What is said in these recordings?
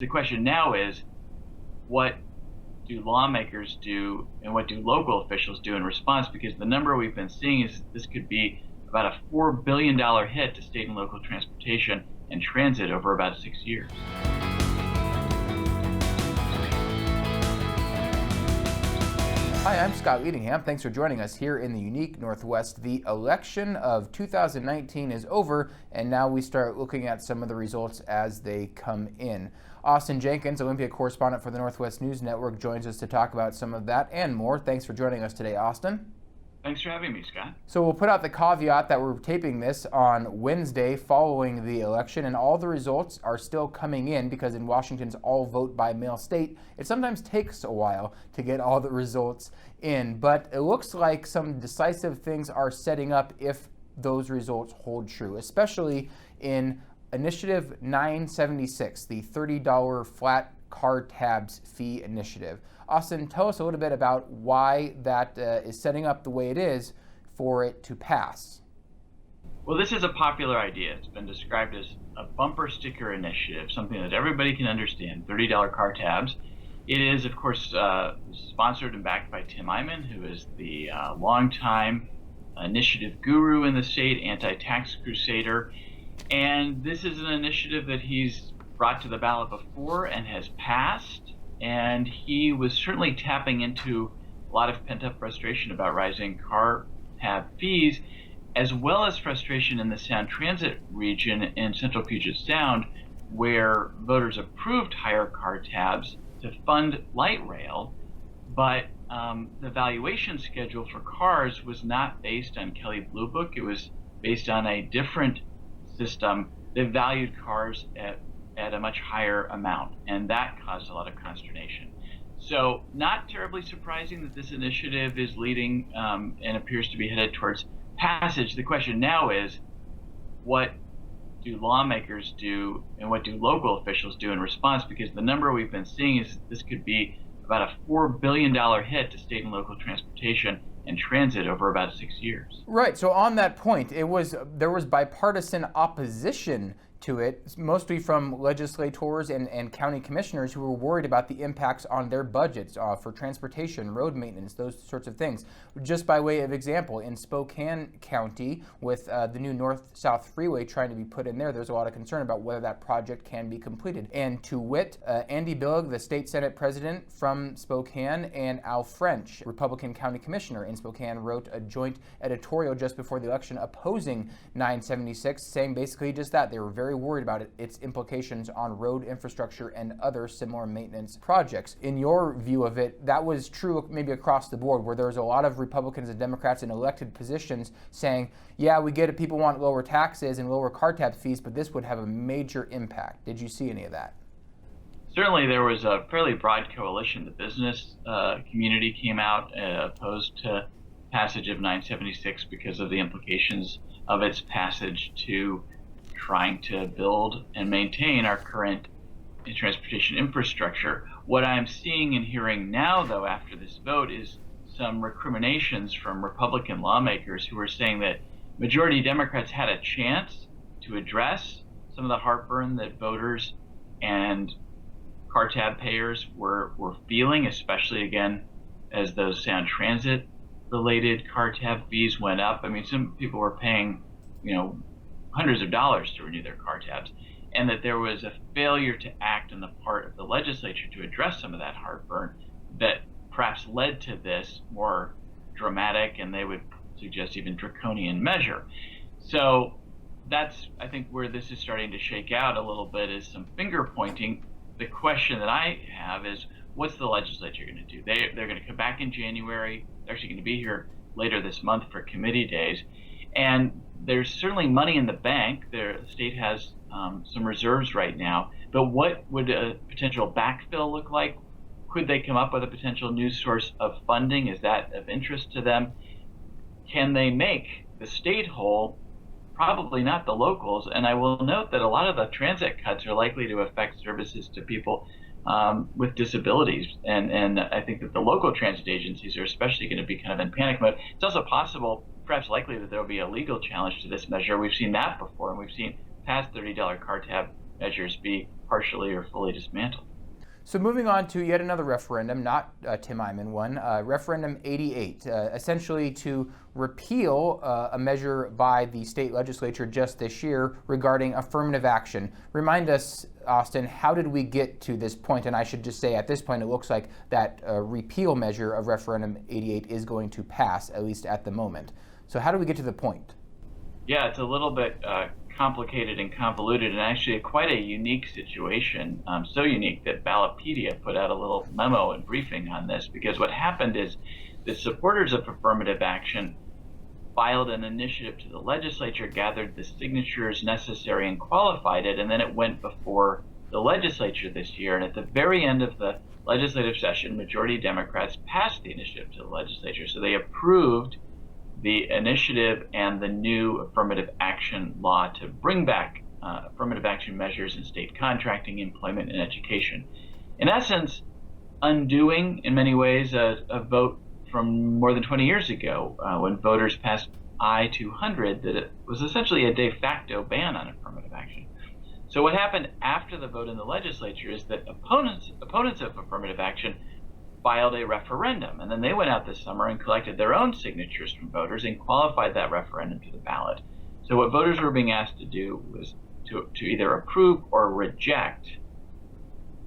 The question now is, what do lawmakers do and what do local officials do in response? Because the number we've been seeing is this could be about a $4 billion hit to state and local transportation and transit over about 6 years. Hi, I'm Scott Leadingham. Thanks for joining us here in the unique Northwest. The election of 2019 is over, and now we start looking at some of the results as they come in. Austin Jenkins, Olympia correspondent for the Northwest News Network, joins us to talk about some of that and more. Thanks for joining us today, Austin. Thanks for having me, Scott. So we'll put out the caveat that we're taping this on Wednesday following the election, and all the results are still coming in because in Washington's all vote by mail state, it sometimes takes a while to get all the results in. But it looks like some decisive things are setting up if those results hold true, especially in Initiative 976, the $30 flat car tabs fee initiative. Austin, tell us a little bit about why that is setting up the way it is for it to pass. Well, this is a popular idea. It's been described as a bumper sticker initiative, something that everybody can understand, $30 car tabs. It is, of course, sponsored and backed by Tim Eyman, who is the longtime initiative guru in the state, anti-tax crusader. And this is an initiative that he's brought to the ballot before and has passed. And he was certainly tapping into a lot of pent-up frustration about rising car tab fees, as well as frustration in the Sound Transit region in central Puget Sound, where voters approved higher car tabs to fund light rail, but the valuation schedule for cars was not based on Kelley Blue Book. It was based on a different system that valued cars at a much higher amount, and that caused a lot of consternation. So not terribly surprising that this initiative is leading and appears to be headed towards passage. The question now is, what do lawmakers do and what do local officials do in response? Because the number we've been seeing is this could be about a $4 billion hit to state and local transportation and transit over about 6 years. Right, so on that point, there was bipartisan opposition to it, mostly from legislators and county commissioners who were worried about the impacts on their budgets for transportation, road maintenance, those sorts of things. Just by way of example, in Spokane County, with the new north-south freeway trying to be put in there's a lot of concern about whether that project can be completed. And to wit, Andy Billig, the state Senate president from Spokane, and Al French, Republican county commissioner in Spokane, wrote a joint editorial just before the election opposing 976, saying basically just that. They were very worried about its implications on road infrastructure and other similar maintenance projects. In your view of it, that was true maybe across the board, where there was a lot of Republicans and Democrats in elected positions saying, yeah, we get it, people want lower taxes and lower car tab fees, but this would have a major impact. Did you see any of that? Certainly there was a fairly broad coalition. The business community came out opposed to passage of 976 because of the implications of its passage to trying to build and maintain our current transportation infrastructure. What I'm seeing and hearing now, though, after this vote is some recriminations from Republican lawmakers who are saying that majority Democrats had a chance to address some of the heartburn that voters and car tab payers were feeling, especially again as those Sound Transit related car tab fees went up. I mean, some people were paying, hundreds of dollars to renew their car tabs, and that there was a failure to act on the part of the legislature to address some of that heartburn that perhaps led to this more dramatic, and they would suggest even draconian measure. So that's, I think, where this is starting to shake out a little bit, is some finger pointing. The question that I have is, what's the legislature going to do? They're going to come back in January. They're actually going to be here later this month for committee days. And there's certainly money in the bank. The state has some reserves right now. But what would a potential backfill look like? Could they come up with a potential new source of funding? Is that of interest to them? Can they make the state whole? Probably not the locals. And I will note that a lot of the transit cuts are likely to affect services to people with disabilities. And I think that the local transit agencies are especially going to be kind of in panic mode. It's also possible, perhaps likely, that there will be a legal challenge to this measure. We've seen that before, and we've seen past $30 car tab measures be partially or fully dismantled. So moving on to yet another referendum, not Tim Eyman one, Referendum 88, essentially to repeal a measure by the state legislature just this year regarding affirmative action. Remind us, Austin, how did we get to this point? And I should just say at this point it looks like that repeal measure of Referendum 88 is going to pass, at least at the moment. So how do we get to the point? Yeah, it's a little bit complicated and convoluted, and actually quite a unique situation. So unique that Ballotpedia put out a little memo and briefing on this, because what happened is the supporters of affirmative action filed an initiative to the legislature, gathered the signatures necessary and qualified it, and then it went before the legislature this year. And at the very end of the legislative session, majority Democrats passed the initiative to the legislature. So they approved the initiative and the new affirmative action law to bring back affirmative action measures in state contracting, employment, and education. In essence, undoing in many ways a vote from more than 20 years ago when voters passed I-200 that it was essentially a de facto ban on affirmative action. So what happened after the vote in the legislature is that opponents of affirmative action filed a referendum, and then they went out this summer and collected their own signatures from voters and qualified that referendum to the ballot. So what voters were being asked to do was to either approve or reject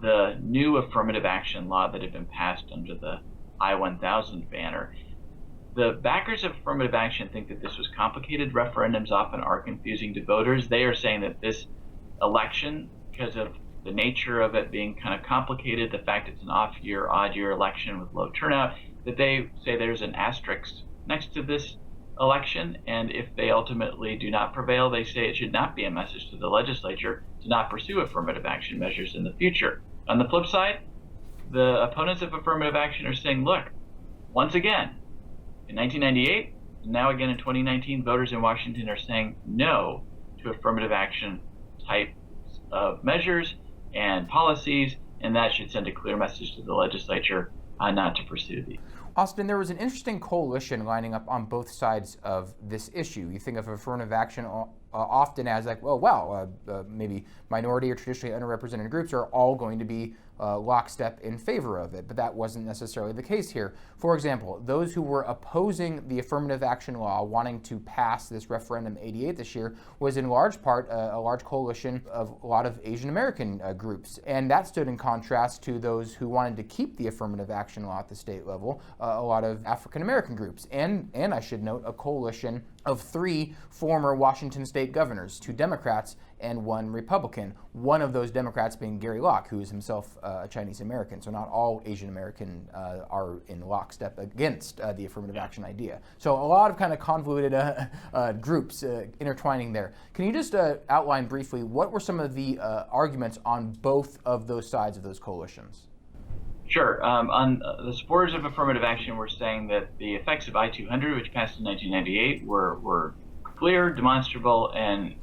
the new affirmative action law that had been passed under the I-1000 banner. The backers of affirmative action think that this was complicated. Referendums often are confusing to voters. They are saying that this election, because of the nature of it being kind of complicated, the fact it's an odd year election with low turnout, that they say there's an asterisk next to this election, and if they ultimately do not prevail, they say it should not be a message to the legislature to not pursue affirmative action measures in the future. On the flip side, the opponents of affirmative action are saying, look, once again, in 1998, and now again in 2019, voters in Washington are saying no to affirmative action types of measures and policies, and that should send a clear message to the legislature not to pursue these. Austin, there was an interesting coalition lining up on both sides of this issue. You think of affirmative action often as like, well, wow, maybe minority or traditionally underrepresented groups are all going to be lockstep in favor of it, but that wasn't necessarily the case here. For example, those who were opposing the affirmative action law, wanting to pass this Referendum 88 this year, was in large part a large coalition of a lot of Asian American groups, and that stood in contrast to those who wanted to keep the affirmative action law at the state level, a lot of African American groups, and I should note, a coalition of 3 former Washington state governors, 2 Democrats and 1 Republican, one of those Democrats being Gary Locke, who is himself a Chinese American. So not all Asian American are in lockstep against the affirmative action idea. So a lot of kind of convoluted groups intertwining there. Can you just outline briefly what were some of the arguments on both of those sides of those coalitions? Sure. On the supporters of affirmative action were saying that the effects of I-200, which passed in 1998, were clear, demonstrable, and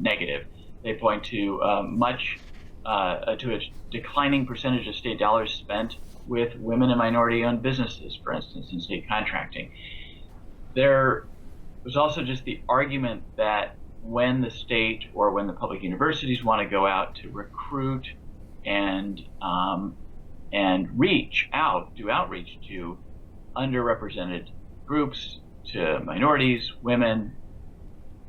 negative. They point to to a declining percentage of state dollars spent with women and minority-owned businesses, for instance, in state contracting. There was also just the argument that when the state or when the public universities want to go out to recruit and reach out, do outreach to underrepresented groups, to minorities, women,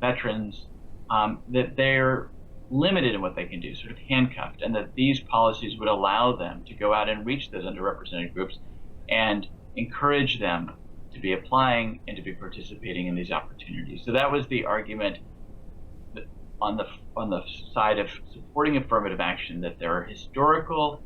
veterans, that they're limited in what they can do, sort of handcuffed, and that these policies would allow them to go out and reach those underrepresented groups and encourage them to be applying and to be participating in these opportunities. So that was the argument that on the side of supporting affirmative action, that there are historical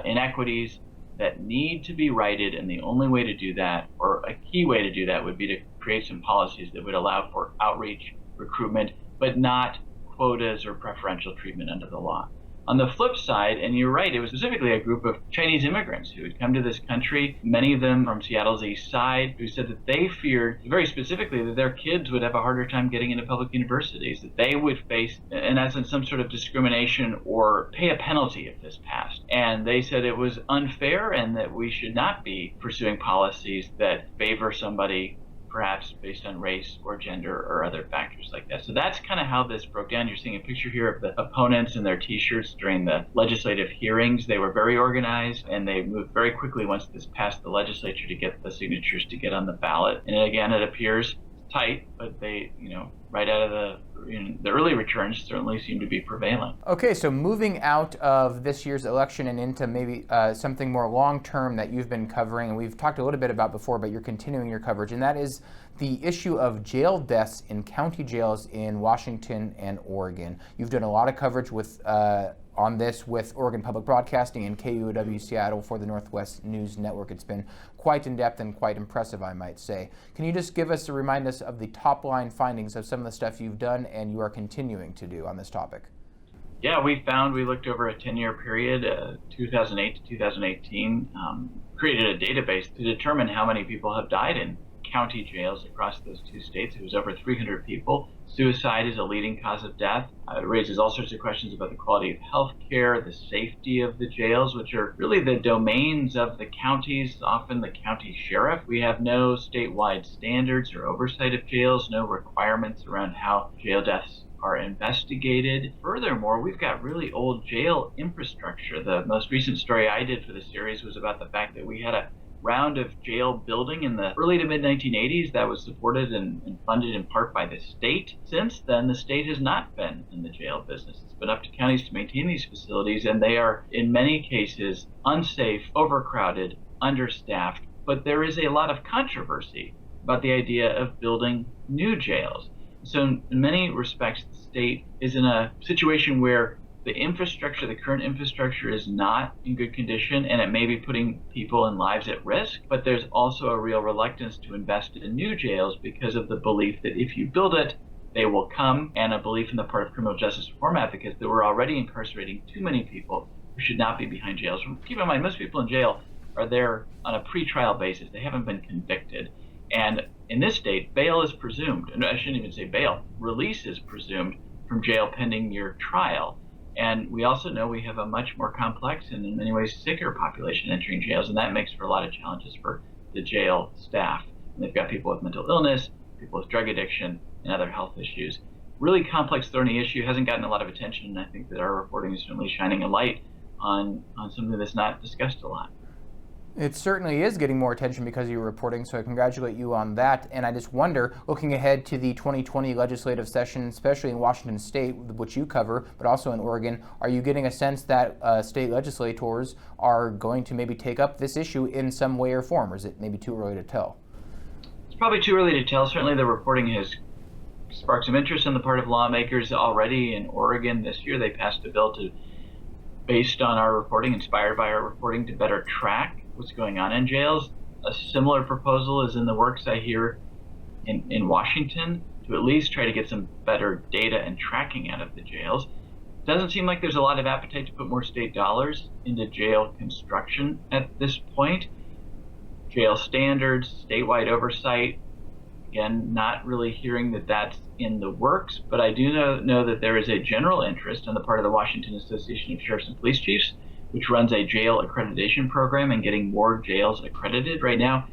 inequities that need to be righted, and the only way to do that, or a key way to do that, would be to create some policies that would allow for outreach, recruitment, but not quotas or preferential treatment under the law. On the flip side, and you're right, it was specifically a group of Chinese immigrants who had come to this country, many of them from Seattle's east side, who said that they feared, very specifically, that their kids would have a harder time getting into public universities, that they would face, in essence, some sort of discrimination or pay a penalty if this passed. And they said it was unfair and that we should not be pursuing policies that favor somebody perhaps based on race or gender or other factors like that. So that's kind of how this broke down. You're seeing a picture here of the opponents in their t-shirts during the legislative hearings. They were very organized, and they moved very quickly once this passed the legislature to get the signatures to get on the ballot. And again, it appears tight, but they, right out of the early returns certainly seem to be prevailing. Okay, so moving out of this year's election and into maybe something more long-term that you've been covering, and we've talked a little bit about before, but you're continuing your coverage, and that is the issue of jail deaths in county jails in Washington and Oregon. You've done a lot of coverage on this with Oregon Public Broadcasting and KUOW Seattle for the Northwest News Network. It's been quite in-depth and quite impressive, I might say. Can you just remind us of the top-line findings of some of the stuff you've done and you are continuing to do on this topic? Yeah, we looked over a 10-year period, 2008 to 2018, created a database to determine how many people have died in county jails across those two states. It was over 300 people. Suicide is a leading cause of death. It raises all sorts of questions about the quality of health care, the safety of the jails, which are really the domains of the counties, often the county sheriff. We have no statewide standards or oversight of jails, no requirements around how jail deaths are investigated. Furthermore, we've got really old jail infrastructure. The most recent story I did for the series was about the fact that we had a round of jail building in the early to mid 1980s that was supported and funded in part by the state. Since then, the state has not been in the jail business. It's been up to counties to maintain these facilities, and they are in many cases unsafe, overcrowded, understaffed. But there is a lot of controversy about the idea of building new jails. So in many respects, the state is in a situation where the current infrastructure is not in good condition, and it may be putting people and lives at risk. But there's also a real reluctance to invest in new jails because of the belief that if you build it, they will come, and a belief in the part of criminal justice reform advocates that we're already incarcerating too many people who should not be behind jails. Keep in mind, most people in jail are there on a pre-trial basis. They haven't been convicted. And in this state, bail is presumed, and I shouldn't even say bail, release is presumed from jail pending your trial. And we also know we have a much more complex and in many ways sicker population entering jails, and that makes for a lot of challenges for the jail staff. And they've got people with mental illness, people with drug addiction, and other health issues. Really complex, thorny issue, hasn't gotten a lot of attention, and I think that our reporting is certainly shining a light on something that's not discussed a lot. It certainly is getting more attention because of your reporting, so I congratulate you on that. And I just wonder, looking ahead to the 2020 legislative session, especially in Washington State, which you cover, but also in Oregon, are you getting a sense that state legislators are going to maybe take up this issue in some way or form, or is it maybe too early to tell? It's probably too early to tell. Certainly the reporting has sparked some interest on the part of lawmakers already. In Oregon this year, they passed a bill based on our reporting, inspired by our reporting, to better track what's going on in jails. A similar proposal is in the works, I hear, in Washington, to at least try to get some better data and tracking out of the jails. Doesn't seem like there's a lot of appetite to put more state dollars into jail construction at this point. Jail standards, statewide oversight, again, not really hearing that that's in the works, but I do know that there is a general interest on the part of the Washington Association of Sheriffs and Police Chiefs, which runs a jail accreditation program and getting more jails accredited. Right now,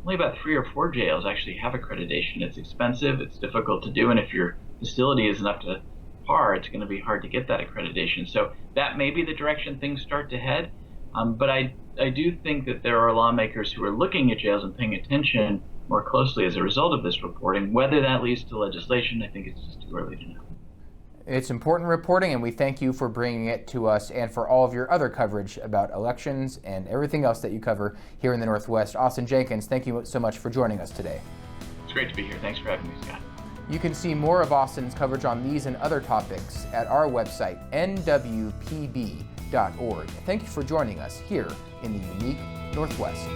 only about 3 or 4 jails actually have accreditation. It's expensive, it's difficult to do, and if your facility isn't up to par, it's going to be hard to get that accreditation. So that may be the direction things start to head. But I do think that there are lawmakers who are looking at jails and paying attention more closely as a result of this reporting. Whether that leads to legislation, I think it's just too early to know. It's important reporting, and we thank you for bringing it to us and for all of your other coverage about elections and everything else that you cover here in the Northwest. Austin Jenkins, thank you so much for joining us today. It's great to be here. Thanks for having me, Scott. You can see more of Austin's coverage on these and other topics at our website, nwpb.org. Thank you for joining us here in the unique Northwest.